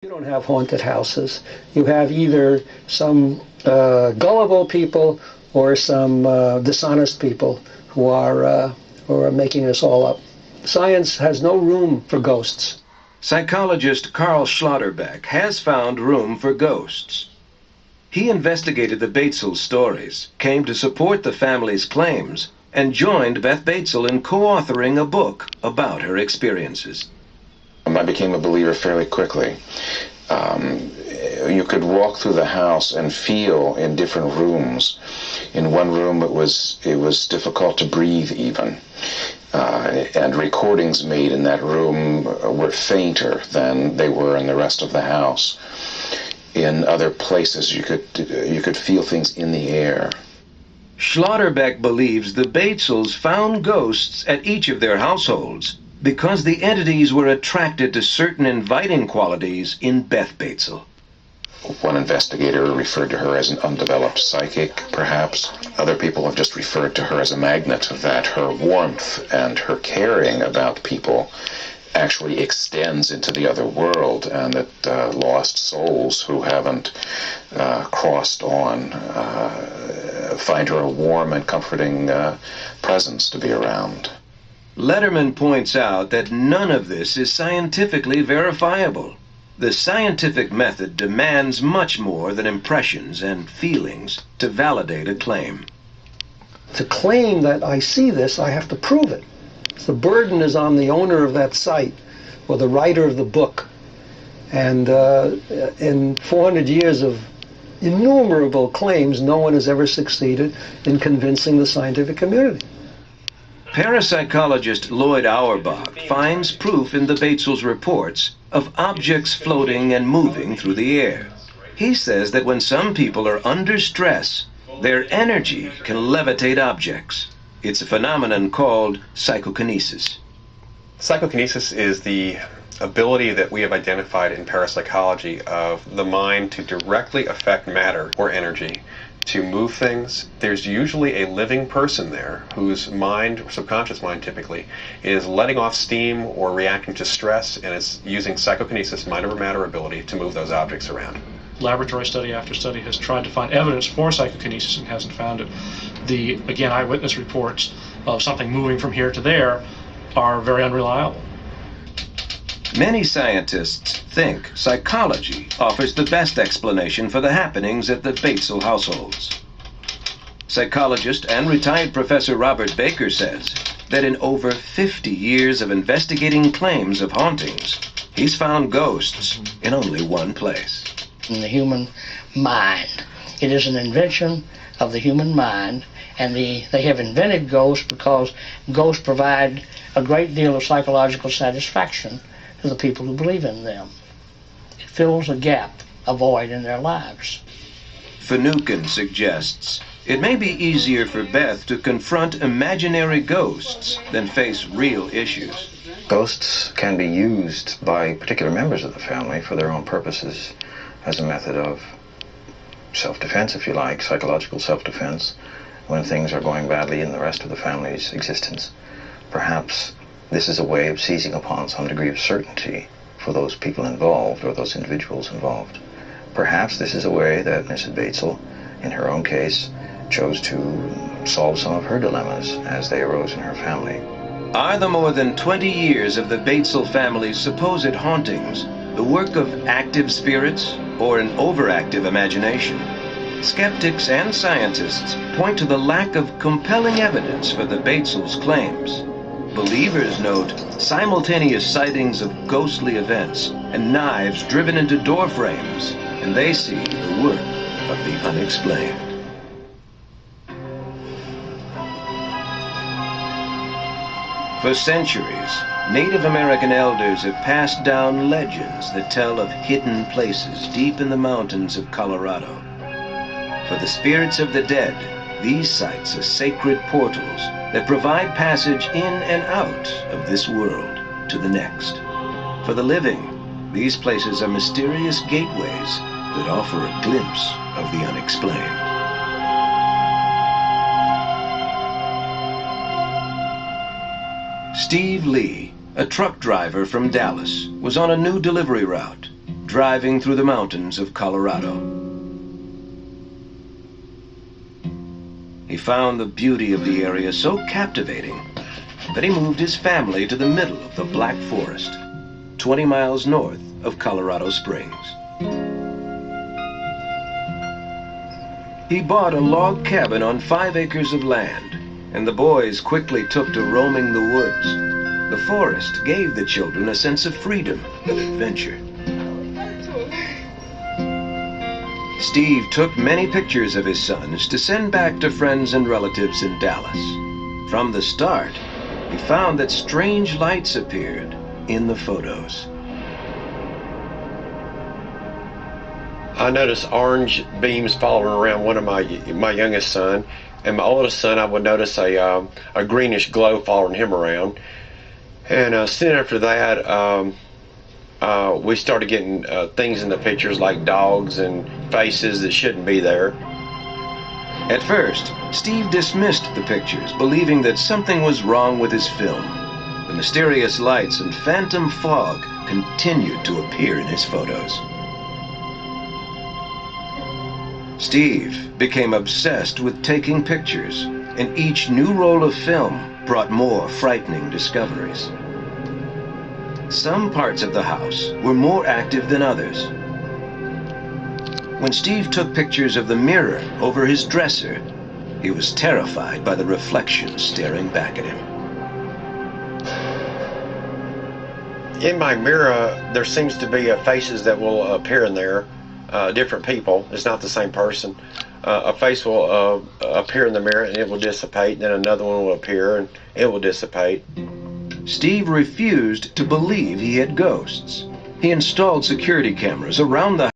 You don't have haunted houses. You have either some gullible people or some dishonest people who are making this all up. Science has no room for ghosts. Psychologist Carl Schlotterbeck has found room for ghosts. He investigated the Batesel stories, came to support the family's claims, and joined Beth Batesel in co-authoring a book about her experiences. I became a believer fairly quickly. You could walk through the house and feel in different rooms. In one room it was difficult to breathe even. And recordings made in that room were fainter than they were in the rest of the house. In other places you could feel things in the air. Schlotterbeck believes the Batesels found ghosts at each of their households because the entities were attracted to certain inviting qualities in Beth Batesel. One investigator referred to her as an undeveloped psychic, perhaps. Other people have just referred to her as a magnet, that her warmth and her caring about people actually extends into the other world, and that lost souls who haven't crossed on find her a warm and comforting presence to be around. Letterman points out that none of this is scientifically verifiable. The scientific method demands much more than impressions and feelings to validate a claim. To claim that I see this, I have to prove it. The burden is on the owner of that site or the writer of the book. And in 400 years of innumerable claims, no one has ever succeeded in convincing the scientific community. Parapsychologist Lloyd Auerbach finds proof in the Batesels' reports of objects floating and moving through the air. He says that when some people are under stress, their energy can levitate objects. It's a phenomenon called psychokinesis. Psychokinesis is the ability that we have identified in parapsychology of the mind to directly affect matter or energy, to move things. There's usually a living person there whose mind, subconscious mind typically, is letting off steam or reacting to stress, and is using psychokinesis, mind over matter ability, to move those objects around. Laboratory study after study has tried to find evidence for psychokinesis and hasn't found it. The, again, eyewitness reports of something moving from here to there are very unreliable. Many scientists think psychology offers the best explanation for the happenings at the Batesel households. Psychologist and retired Professor Robert Baker says that in over 50 years of investigating claims of hauntings, he's found ghosts in only one place. In the human mind. It is an invention of the human mind, and they have invented ghosts because ghosts provide a great deal of psychological satisfaction to the people who believe in them. It fills a gap, a void in their lives. Finucane suggests it may be easier for Beth to confront imaginary ghosts than face real issues. Ghosts can be used by particular members of the family for their own purposes as a method of self-defense, if you like, psychological self-defense, when things are going badly in the rest of the family's existence. Perhaps this is a way of seizing upon some degree of certainty for those people involved or those individuals involved. Perhaps this is a way that Mrs. Batesel, in her own case, chose to solve some of her dilemmas as they arose in her family. Are the more than 20 years of the Batesel family's supposed hauntings the work of active spirits or an overactive imagination? Skeptics and scientists point to the lack of compelling evidence for the Batesels' claims. Believers note simultaneous sightings of ghostly events and knives driven into door frames, and they see the work of the unexplained. For centuries, Native American elders have passed down legends that tell of hidden places deep in the mountains of Colorado. For the spirits of the dead, these sites are sacred portals that provide passage in and out of this world to the next. For the living, these places are mysterious gateways that offer a glimpse of the unexplained. Steve Lee, a truck driver from Dallas, was on a new delivery route. driving through the mountains of Colorado. He found the beauty of the area so captivating that he moved his family to the middle of the Black Forest, 20 miles north of Colorado Springs. He bought a log cabin on 5 acres of land, and the boys quickly took to roaming the woods. The forest gave the children a sense of freedom and adventure. Steve took many pictures of his sons to send back to friends and relatives in Dallas. From the start, he found that strange lights appeared in the photos. I noticed orange beams following around one of my youngest son, and my oldest son I would notice a greenish glow following him around. And soon after that, we started getting things in the pictures like dogs and faces that shouldn't be there. At first, Steve dismissed the pictures, believing that something was wrong with his film. The mysterious lights and phantom fog continued to appear in his photos. Steve became obsessed with taking pictures, and each new roll of film brought more frightening discoveries. Some parts of the house were more active than others. When Steve took pictures of the mirror over his dresser, he was terrified by the reflection staring back at him. In my mirror, there seems to be faces that will appear in there, different people. It's not the same person. A face will appear in the mirror and it will dissipate, then another one will appear and it will dissipate. Steve refused to believe he had ghosts. He installed security cameras around the